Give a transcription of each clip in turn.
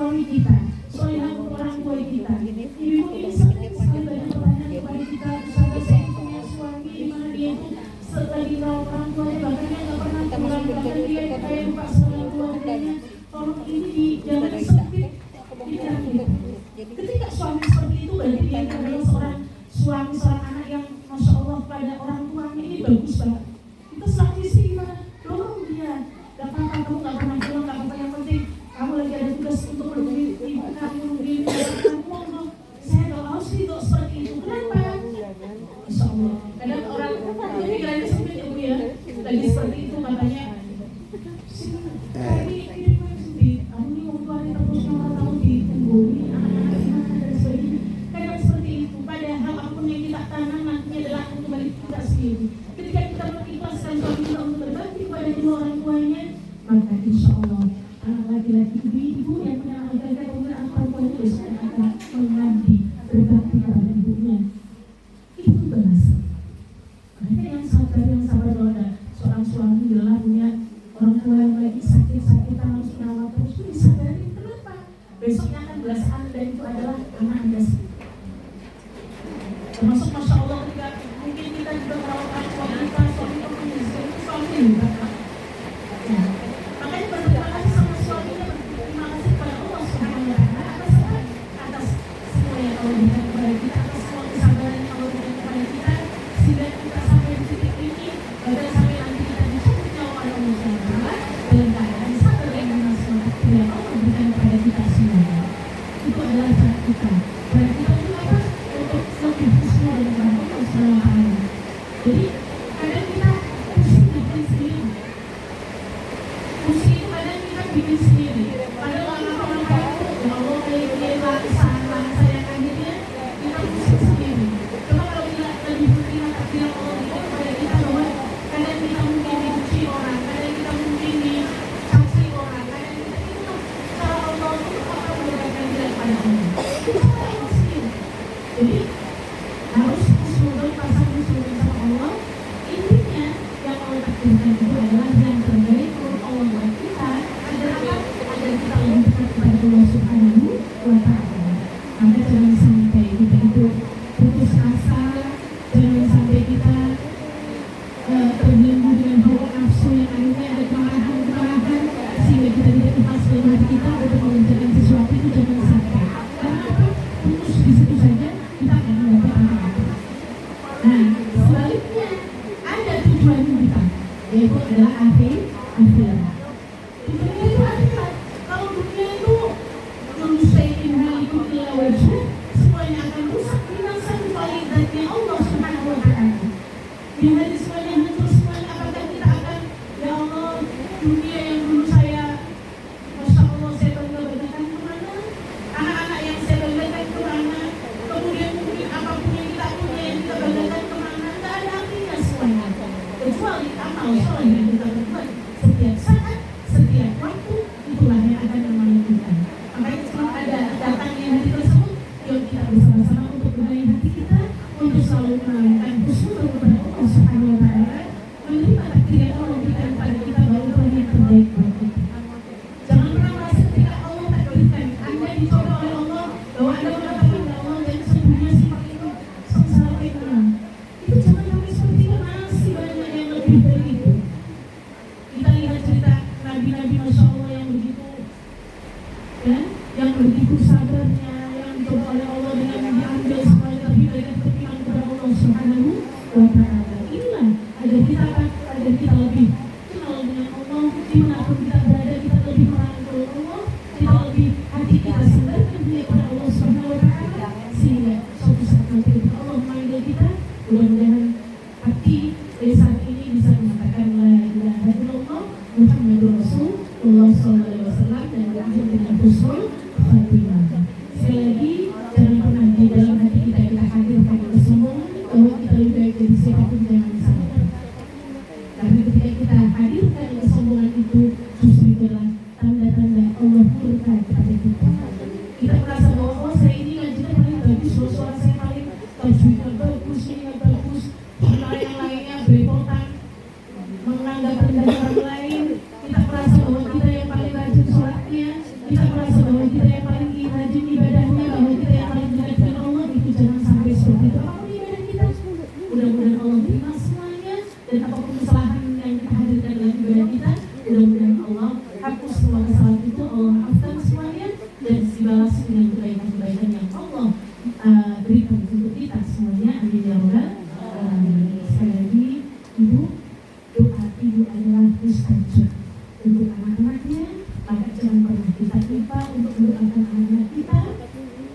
suami kita, solehah untuk orang tua kita. Ibu ini sering sekali banyak pertanyaan kepada kita, misalnya saya punya suami di mana dia itu lagi rawat orang tuanya, bahkan dia nggak pernah pulang, bahkan dia kayak lupa sama orang tuanya. Tolong ini jangan sempit pikiran kita. Ketika suami seperti itu, berarti dia adalah seorang suami, seorang anak yang masya Allah pada orang tuanya ini bagus banget. Kita selalu istri gimana? Dorong dia. Gak apa-apa, kamu gak pernah pulang, gak apa-apa, yang penting kamu lagi ada tugas untuk menungguin ibu kamu, menungguin kamu. Saya gak mau sih kok seperti itu. Kenapa? Masya Allah. Kadang orang ini kiranya sempit ya Bu ya. Lagi seperti itu katanya. Kamu nih waktu hari terus orang tahu ditunggu ini anak-anak gimana dan sebagainya. Kadang seperti itu. Padahal apapun yang kita tanam nantinya adalah kembali kita sendiri. Ketika kita mengikhlaskan suami kita untuk berbakti kepada kedua orang tuanya, maka insya Allah anak laki-laki ibu yang punya anak laki-laki kemudian anak perempuan itu akan mengabdi berbakti kepada ibunya. Itu bahasa. Makanya yang sabar kalau ada seorang suami adalah punya orang tua yang lagi sakit-sakitan harus merawat terus itu disabarin. Kenapa? Besoknya akan belas anda itu adalah anak anda sendiri. Termasuk masya Allah ketika mungkin kita juga merawat orang tua kita, suami kita punya istri itu suami juga. Ya. Makanya berterima kasih sama suaminya, berterima kasih kepada Allah Subhanahu wa Ta'ala atas semua yang Allah berikan kepada kita, atas semua kesabaran yang Allah berikan kepada kita, sehingga kita sampai di titik ini, bahkan sampai nanti kita dicabut nyawa oleh Allah Subhanahu wa Ta'ala dalam keadaan sabar dan dengan semua takdir yang Allah berikan kepada kita semua. Itu adalah cara kita. Cara kita untuk apa? Untuk lebih husnul dan kepada Allah Subhanahu wa Ta'ala. Jadi kadang kita pusing bikin sendiri. Pusing itu kadang kita bikin sendiri. Padahal orang tahu, ya Allah kayak dia langsa yang akhirnya kita pusing sendiri. Coba kalau kita lebih berterima kasih yang Allah berikan kepada kita bahwa kadang kita mungkin dipuji orang, kadang kita mungkin dicaci orang, kadang kita itu cara Allah untuk apa mendapatkan kita kepada Allah. Itu cara Allah sendiri. Jadi harus husnul pasang husnul sama Allah. Intinya yang Allah takdirkan itu adalah yang terbaik untuk Allah buat kita agar apa? Agar kita lebih dekat kepada Allah Subhanahu wa Ta'ala. Maka jangan sampai kita itu putus asa, jangan sampai kita terbelenggu dengan hawa nafsu yang akhirnya ada kemarahan sehingga kita tidak ikhlas dalam hati kita untuk mengerjakan sesuatu itu. Jangan sampai. Karena apa? Putus di situ saja kita akan mendapat apa-apa. Nah, sebaliknya ada tujuan kita, yaitu adalah akhirat. Dunia itu akhirat. Kalau dunia itu nusayin haliku illa wajah, semuanya akan rusak binasa kecuali zatnya Allah Subhanahu wa Ta'ala. Di hari semuanya hancur semuanya, apakah kita akan ya Allah dunia yang dulu saya masya Allah saya bangga-banggakan kemana, anak-anak yang saya banggakan kemana, kemudian mungkin apapun yang kita punya yang kita banggakan kemana, tidak ada artinya semuanya kecuali amal soleh yang kita lakukan setiap saat, setiap waktu, itulah yang akan menemani kita. Makanya sebelum ada datangnya hari tersebut, yuk kita bersama-sama untuk benahi hati kita, untuk selalu menanamkan husnul kepada Allah Subhanahu wa Ta'ala, menerima takdir yang Allah berikan kepada kita, baru yang terbaik buat kita. Jangan pernah merasa ketika Allah takdirkan Anda dicoba oleh Allah, bahwa Anda mengatakan ya Allah dan sesungguhnya sifat itu sengsara kenal. Itu jangan sampai seperti itu, masih banyak yang lebih dari itu. Kita lihat cerita nabi-nabi masya Allah yang begitu, ya, yang begitu sabarnya, yang dicoba oleh Allah dengan diambil semuanya lebih dari kepentingan kepada Allah Subhanahu wa Ta'ala. Inilah agar kita lebih kenal dengan Allah, dimanapun kita berada kita lebih merangkul Allah, kita lebih hati kita sandarkan diri kepada Allah Subhanahu wa Ta'ala, sehingga suatu saat nanti Allah memanggil kita, mudah-mudahan hati dari saat ini bisa mengatakan la ilaha illallah Muhammadur Rasulullah sallallahu alaihi wasallam dan berakhir dengan husnul khatimah. Sekali lagi jangan pernah di dalam hati kita hadirkan kesombongan bahwa kita lebih baik dari siapapun, jangan sampai. Karena ketika kita hadirkan kesombongan itu justru adalah tanda-tanda Allah murka kepada kita. Kita merasa bahwa oh saya ini ngajinya paling bagus, suara saya paling tajwidnya bagus, ini bagus, yang lainnya belepotan, menganggap rendah orang lain. Kita merasa bahwa kita yang paling rajin sholatnya, kita merasa bahwa kita yang Kita lupa untuk mendoakan anak kita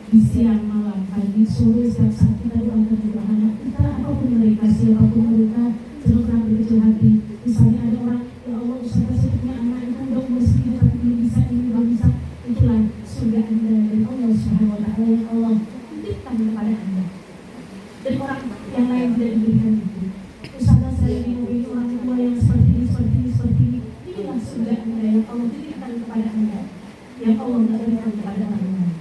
di siang, malam, pagi, sore, setiap saat kita doakan untuk anak kita, apapun mereka, siapapun mereka, jangan pernah berkecil hati. Misalnya ada orang, ya Allah, usaha saya punya anak itu udah umur segini tapi belum bisa ini, belum bisa, itulah surga Anda dari Allah Subhanahu Wa Taala yang Allah titipkan kepada Anda. Dan orang yang lain tidak diberikan itu. Usaha saya memiliki orang tua yang seperti ini. Inilah surga Anda yang Allah titipkan kepada Anda, yang Allah tidak berikan kepada orang lain.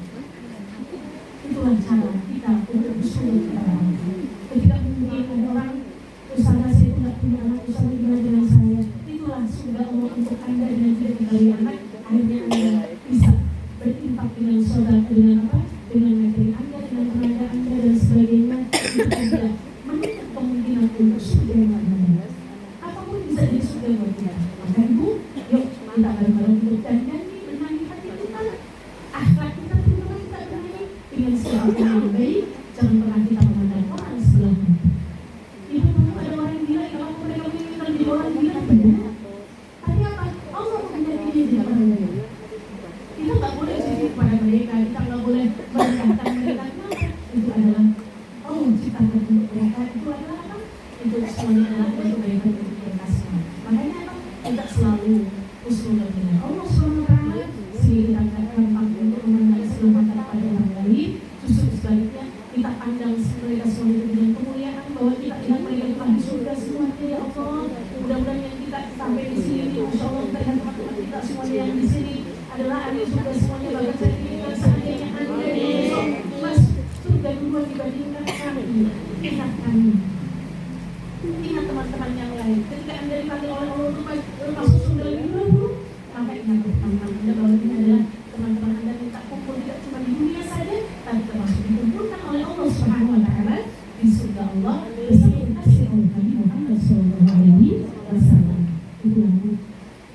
Itulah cara kita untuk bersyukur kepada Allah. Ketika mungkin ada orang usaha saya tidak punya anak, usaha gimana dengan saya, itulah surga Allah untuk Anda dan tidak diberi anak. Akhirnya Anda bisa berinfak dengan saudara, dengan apa? Dengan materi Anda, dengan tenaga Anda dan sebagainya. Itu adalah menutup kemungkinan untuk surga yang ada. Apapun bisa jadi surga buat kita. Maka Ibu, yuk kita bareng-bareng untuk nyanyi, menyanyi hati kita, akhlak kita, tujuan kita bernyanyi dengan siapa yang baik. Jangan pernah kita memandang orang sebelah mata. Ibu tahu ada orang yang gila, kalau mereka menginginkan jadi orang gila, tidak. Tapi apa? Allah menjadi dia tidak orang gila. Kita tak boleh sisi kepada mereka, kita nggak boleh merendahkan mereka. Itu adalah Allah ciptakan untuk mereka. Itu adalah apa? Itu semuanya adalah untuk mereka untuk dikasih. Makanya apa? Kita selalu husnul dengan Allah Subhanahu Wa Taala, sehingga kita gampang untuk memandang sebelah mata kepada orang lain. Justru sebaliknya kita pandang mereka semua itu dengan kemuliaan, bahwa kita ingat mereka telah di surga semuanya. Ya Allah, mudah-mudahan yang kita sampai di sini, Insya Allah kita dan teman-teman kita semuanya yang di sini adalah ahli surga semuanya. Bahkan saya inginkan seandainya Anda besok masuk surga duluan dibandingkan kami. Ingat kami, ingat teman-teman yang lain. Ketika Anda dipanggil oleh Allah untuk masuk surga lebih dulu, maka ingat teman-teman Anda bahwa ini adalah teman-teman Anda minta kumpul tidak cuma di dunia saja, tapi termasuk dikumpulkan oleh Allah Subhanahu Wa Taala di surga Allah bersama kasih oleh Nabi Muhammad SAW. Itulah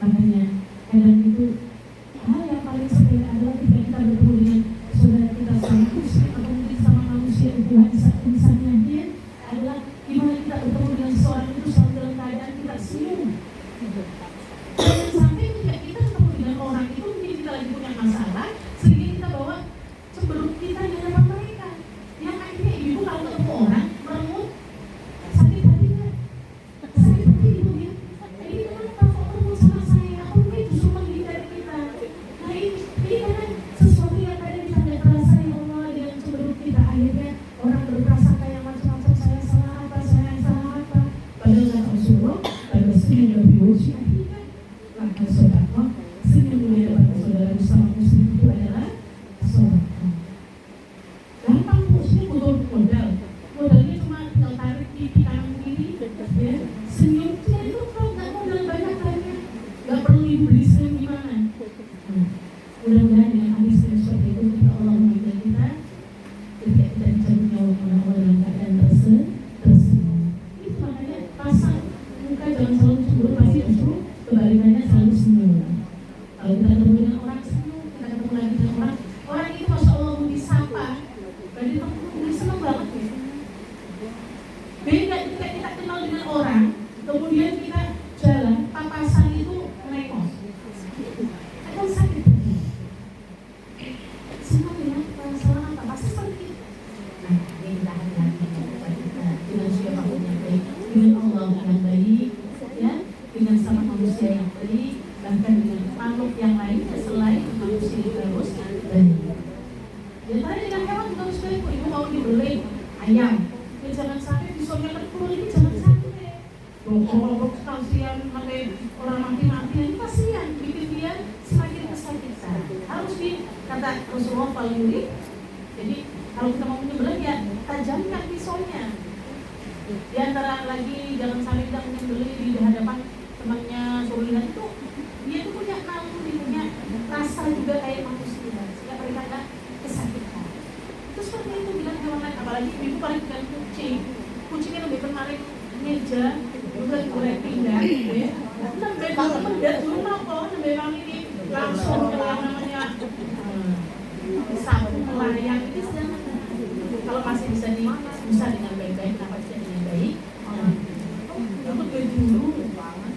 makanya kadang itu hal yang paling sepele adalah ketika kita bertemu dengan saudara kita sama muslim atau mungkin sama manusia itu insannya dia adalah gimana kita bertemu dengan seorang itu selalu dalam keadaan kita senyum. Jangan sampai ketika kita ketemu dengan orang itu mungkin kita lagi punya masalah sehingga kita bawa cemberut kita di hadapan mereka, yang akhirnya ibu kalau ketemu orang merengut sakit hatinya, sakit hati ibu ya. Ini kenapa kok ketemu sama saya? Aku mungkin justru menghindari kita. Nah ini karena sesuatu yang tadi kita tidak terasa ya Allah dengan cemberut kita, akhirnya orang berprasangka yang macam-macam, saya salah apa, padahal kata Rasulullah pada senyum lebih wajib akhirnya maka sedekah senyum di hadapan saudara bersama muslim itu adalah sedekah. Gampang muslim butuh modalnya cuma tinggal tarik pipi kanan kiri ya, senyum itu kalau nggak modal banyak lainnya, nggak perlu beli senyum gimana. Mudah-mudahan dengan hadis yang seperti itu kita Allah memberikan kita ketika kita dicabut nyawa Allah dalam keadaan tersenyum. Itu makanya pasang muka jangan selalu cemburu, pasti justru kebalikannya selalu senyum. Kalau kita ketemu dengan orang senyum, kita ketemu lagi dengan orang itu masya Allah mau disapa, berarti kita senang banget ya. Beda ketika kita kenal dengan orang, kemudian kita jalan, papasan itu merengos, akan sakit. Senang ya, salah apa? Pasti seperti itu. Nah, ini kita hati-hati dengan siapapun yang baik, dengan Allah yang baik, ya, dengan sama manusia yang baik, bahkan dengan makhluk yang lain selain manusia yang harus baik. Jadi dengan hewan juga harus baik. Ibu mau dibeli ayam, ya jangan sampai pisaunya terkeluar, ini jangan sampai. Bokok kasihan pakai orang mati-mati, ini kasihan, bikin dia semakin kesakitan. Harus kata Rasulullah paling. Jadi kalau kita mau menyembelih ya tajamkan pisaunya. Di antara lagi jangan sampai kita menyembelih di hadapan temannya Solihan itu, dia itu punya naluri, punya rasa juga kayak manusia, sehingga mereka nggak kesakitan. Itu seperti itu dengan hewan lain, apalagi ibu paling dengan kucingnya lebih kemarin meja juga boleh pindah, ya. Nembe banget tidak dulu apa, nembe bang ini langsung ke yang namanya sapu melayang ini sedang. Kalau masih bisa dengan baik-baik, kenapa tidak dengan baik? Untuk dulu banget.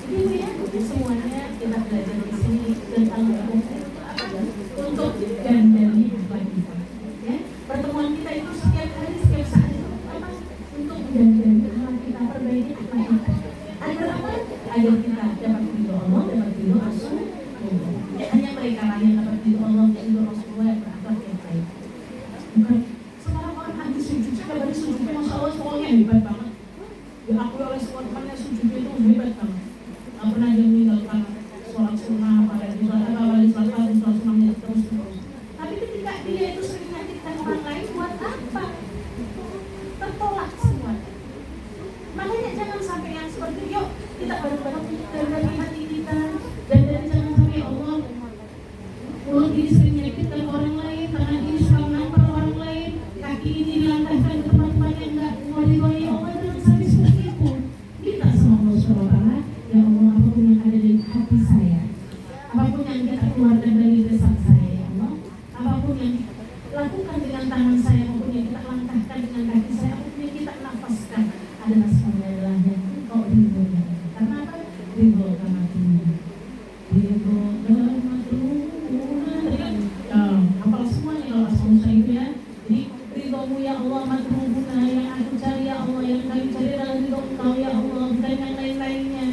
Ini ya, semuanya kita untuk gandari akhlak kita. Ya, pertemuan kita itu setiap hari, setiap saat itu apa? Untuk gandari akhlak kita, perbaiki akhlak kita. Agar apa? Agar kita dapat ridho Allah, dapat ridho Rasul. Hanya mereka lah yang dapat ridho Allah, ridho Rasulullah yang berakhlak yang baik. Bukan sekarang orang habis sujud, saya baru sujudnya Masya Allah semuanya hebat banget. Diakui oleh semua temannya sujudnya itu hebat banget. Gak pernah dia meninggalkan sholat sunnah, apalagi sholat sunnahnya terus. Tapi ketika dia itu sering menyakitkan orang lain, buat apa? Tertolak semua. Makanya jangan sampai yang seperti itu. Yuk kita bareng-bareng dari hati kita, dan jangan sampai Allah mulut ini sering menyakitkan orang lain, tangan ini suka menampar orang lain, kaki ini dilangkahkan ke tempat-tempat yang enggak mau diridhoi Allah. Jangan sampai seperti itu. Kita sama Allah SWT, ya Allah, apapun yang ada di hati saya, apapun yang kita keluarkan dari lisan saya, ya Allah, apapun yang lakukan dengan tangan saya, apapun yang kita langkahkan dengan kaki saya, apapun yang kita nafaskan adalah semuanya adalah yang Engkau ridhoi. Karena apa? Ridho karena Tuhan. Ridho karena Tuhan. Tadi kan hafal semuanya kalau asal saya itu ya. Jadi ridhomu ya Allah, matruhuna yang aku cari ya Allah, yang kami cari adalah ridho Engkau ya Allah, bukan yang lain-lainnya.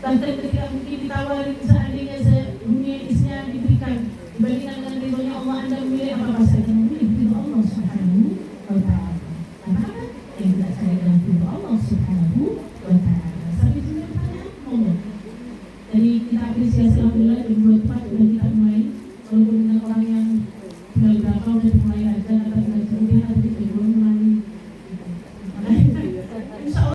Bahkan ketika mungkin ditawarin seandainya dunia isinya diberikan dibandingkan dengan ridhonya Allah, Anda memilih apa saja? Memilih ridho Allah Subhanahu wa Ta'ala. Karena apa? Yang tidak saya adalah ridho Allah Subhanahu wa Ta'ala. Sampai sini pertanyaan, monggo. Jadi kita apresiasi alhamdulillah di 2 tempat